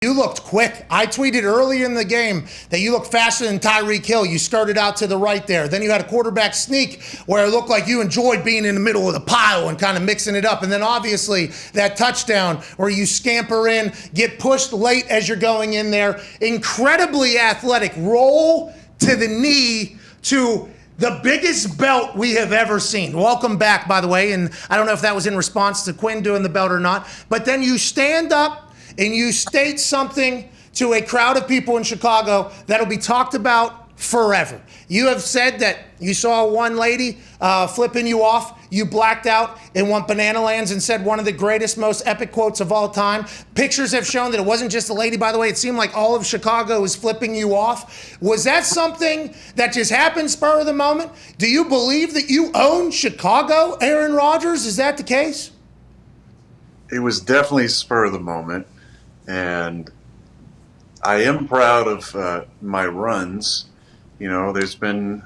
You looked quick. I tweeted earlier in the game that you looked faster than Tyreek Hill. You started out to the right there. Then you had a quarterback sneak where it looked like you enjoyed being in the middle of the pile and kind of mixing it up. And then obviously that touchdown where you scamper in, get pushed late as you're going in there. Incredibly athletic. Roll to the knee to the biggest belt we have ever seen. Welcome back, by the way. And I don't know if that was in response to Quinn doing the belt or not. But then you stand up and you state something to a crowd of people in Chicago that'll be talked about forever. You have said that you saw one lady flipping you off, you blacked out and went banana lands and said one of the greatest, most epic quotes of all time. Pictures have shown that it wasn't just a lady, by the way. It seemed like all of Chicago was flipping you off. Was that something that just happened spur of the moment? Do you believe that you own Chicago, Aaron Rodgers? Is that the case? It was definitely spur of the moment. And I am proud of my runs. You know, there's been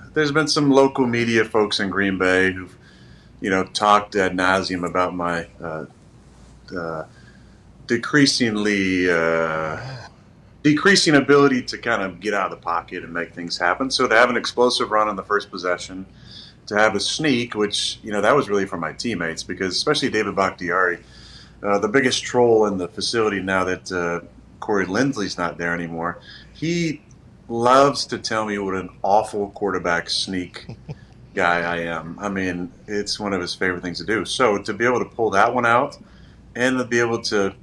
some local media folks in Green Bay who've, talked ad nauseum about my decreasing ability to kind of get out of the pocket and make things happen. So to have an explosive run on the first possession, to have a sneak, which, that was really for my teammates, because especially David Bakhtiari, the biggest troll in the facility now that Corey Linsley's not there anymore, he loves to tell me what an awful quarterback sneak guy I am. I mean, it's one of his favorite things to do. So to be able to pull that one out and to be able to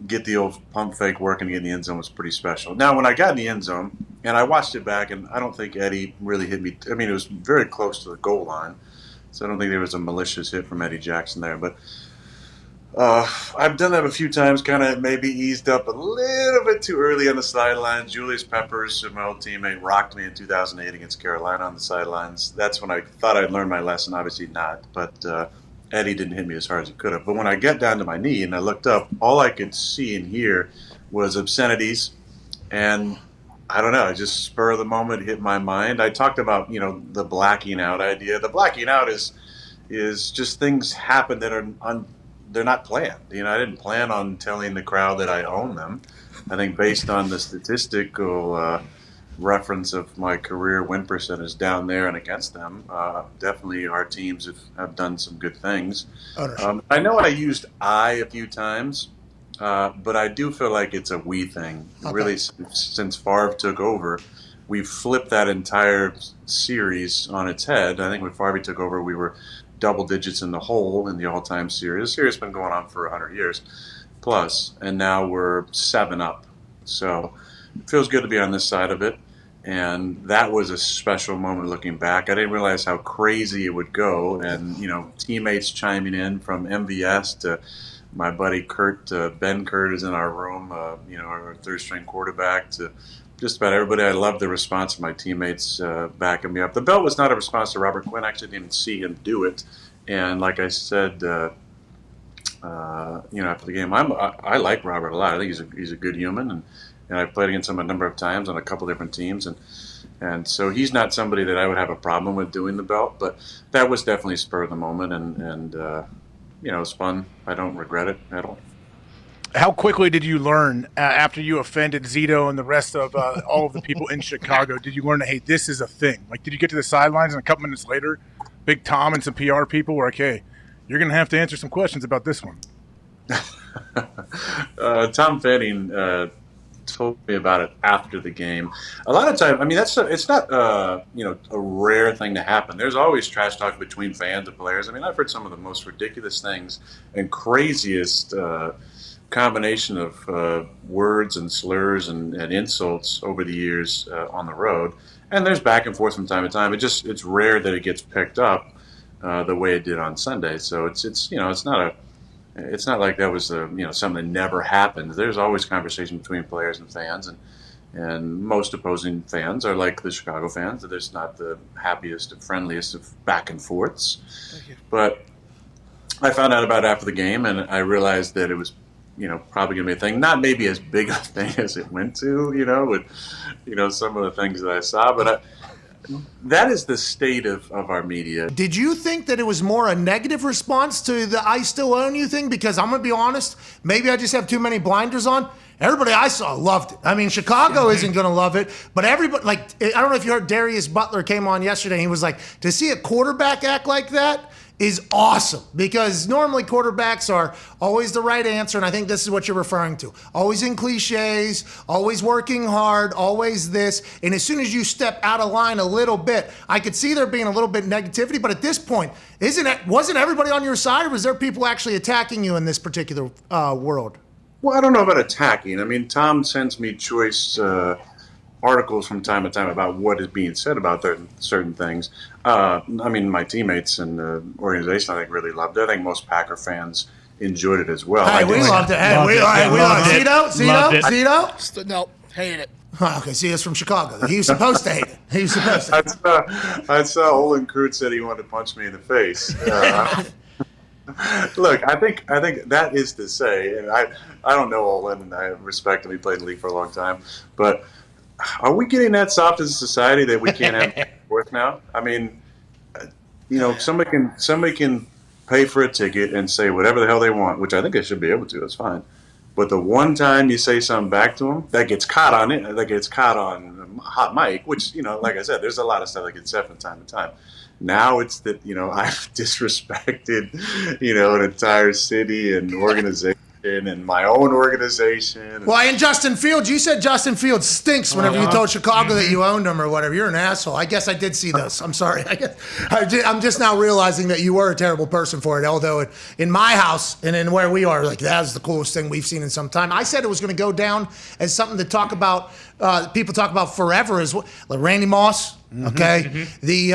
get the old pump fake working to get in the end zone was pretty special. Now, when I got in the end zone, and I watched it back, and I don't think Eddie really hit me. I mean, it was very close to the goal line, so I don't think there was a malicious hit from Eddie Jackson there. But I've done that a few times, kind of maybe eased up a little bit too early on the sidelines. Julius Peppers, my old teammate, rocked me in 2008 against Carolina on the sidelines. That's when I thought I'd learned my lesson. Obviously not, but Eddie didn't hit me as hard as he could have. But when I got down to my knee and I looked up, all I could see and hear was obscenities. And I don't know, it just spur of the moment hit my mind. I talked about, the blacking out idea. The blacking out is just things happen that are they're not planned. I didn't plan on telling the crowd that I own them. I think based on the statistical reference of my career win percentage down there and against them, definitely our teams have done some good things. I know I used I a few times, but I do feel like it's a we thing. Okay. Really, since Favre took over, we've flipped that entire series on its head. I think when Favre took over, we were double digits in the hole in the all-time series. The series has been going on for 100 years plus, and now we're 7 up. So it feels good to be on this side of it, and that was a special moment looking back. I didn't realize how crazy it would go, and teammates chiming in from MVS to my buddy Kurt. Ben Kurt is in our room, our third-string quarterback, to just about everybody. I love the response of my teammates backing me up. The belt was not a response to Robert Quinn. I actually didn't even see him do it. And like I said, after the game, I like Robert a lot. I think he's a good human, and I've played against him a number of times on a couple different teams, and so he's not somebody that I would have a problem with doing the belt. But that was definitely spur of the moment, and it was fun. I don't regret it at all. How quickly did you learn after you offended Zito and the rest of all of the people in Chicago? Did you learn that, hey, this is a thing? Like, did you get to the sidelines and a couple minutes later, Big Tom and some PR people were like, hey, you're going to have to answer some questions about this one? Tom Fanning told me about it after the game. A lot of times, I mean, it's not a rare thing to happen. There's always trash talk between fans and players. I mean, I've heard some of the most ridiculous things and craziest combination of words and slurs and insults over the years on the road, and there's back and forth from time to time. It's rare that it gets picked up the way it did on Sunday. So it's not like that was something that never happened. There's always conversation between players and fans, and most opposing fans are like the Chicago fans. That there's not the happiest and friendliest of back and forths. But I found out about it after the game, and I realized that it was probably going to be a thing. Not maybe as big a thing as it went to, with, some of the things that I saw. But that is the state of our media. Did you think that it was more a negative response to the I still own you thing? Because I'm going to be honest, maybe I just have too many blinders on. Everybody I saw loved it. I mean, Chicago isn't going to love it, but everybody, like, I don't know if you heard Darius Butler came on yesterday. And he was like, to see a quarterback act like that is awesome, because normally quarterbacks are always the right answer, and I think this is what you're referring to. Always in cliches, always working hard, always this, and as soon as you step out of line a little bit, I could see there being a little bit of negativity, but at this point, wasn't everybody on your side, or was there people actually attacking you in this particular world? Well, I don't know about attacking. I mean, Tom sends me choice articles from time to time about what is being said about certain things. I mean, my teammates and the organization, I think, really loved it. I think most Packer fans enjoyed it as well. Hey, we loved it. Hey, we loved it. Zito? No, hated it. Oh, okay, see, it's from Chicago. He was supposed to hate it. He was supposed to hate it. I saw Olin Kreutz said he wanted to punch me in the face. Look, I think that is to say, and I don't know Olin, and I respect him. He played in the league for a long time, but are we getting that soft as a society that we can't have worth now? I mean, somebody can pay for a ticket and say whatever the hell they want, which I think they should be able to. That's fine. But the one time you say something back to them, that gets caught on it, that gets caught on hot mic, which, like I said, there's a lot of stuff that gets said from time to time. Now it's that, I've disrespected, an entire city and organization and my own organization. Well, and Justin Fields, you said Justin Fields stinks whenever you told Chicago that you owned him or whatever. You're an asshole. I guess I did see this. I'm sorry. I'm just now realizing that you were a terrible person for it, although in my house and in where we are, like, that's the coolest thing we've seen in some time. I said it was going to go down as something to talk about, people talk about forever, as well. Like Randy Moss. Okay, the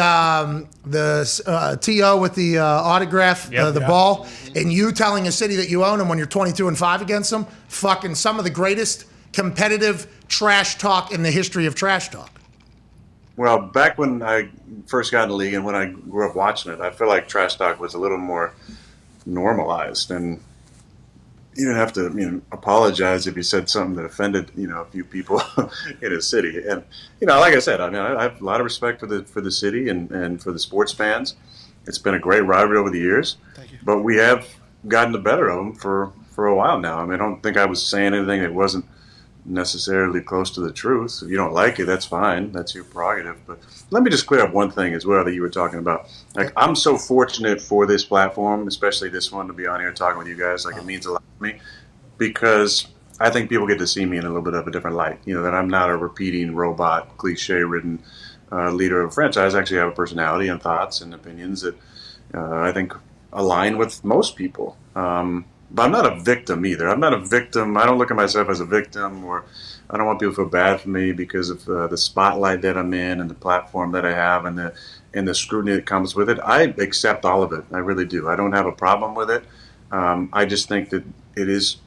TO with the autograph, the ball, and you telling a city that you own them when you're 22-5 against them, fucking some of the greatest competitive trash talk in the history of trash talk. Well, back when I first got in the league and when I grew up watching it, I feel like trash talk was a little more normalized, and you didn't have to, apologize if you said something that offended, a few people in a city. And, like I said, I have a lot of respect for the city and for the sports fans. It's been a great rivalry over the years. Thank you. But we have gotten the better of them for a while now. I mean, I don't think I was saying anything that wasn't necessarily close to the truth. If you don't like it, that's fine. That's your prerogative. But let me just clear up one thing as well that you were talking about. Like, I'm so fortunate for this platform, especially this one, to be on here talking with you guys. Like, it means a lot to me because I think people get to see me in a little bit of a different light. That I'm not a repeating robot, cliche-ridden leader of a franchise. I actually have a personality and thoughts and opinions that I think align with most people. But I'm not a victim either. I'm not a victim. I don't look at myself as a victim, or I don't want people to feel bad for me because of the spotlight that I'm in and the platform that I have and the scrutiny that comes with it. I accept all of it. I really do. I don't have a problem with it. I just think that it is,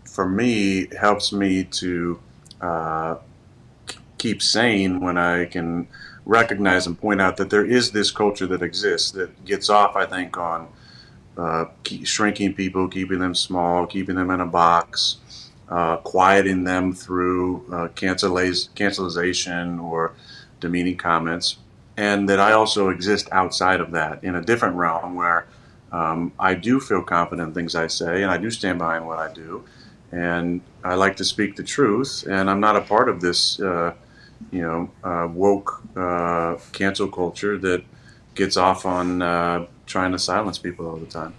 for me, helps me to keep sane when I can recognize and point out that there is this culture that exists that gets off, I think, on shrinking people, keeping them small, keeping them in a box, quieting them through cancelization or demeaning comments, and that I also exist outside of that in a different realm where I do feel confident in things I say, and I do stand behind what I do, and I like to speak the truth, and I'm not a part of this woke cancel culture that gets off on trying to silence people all the time.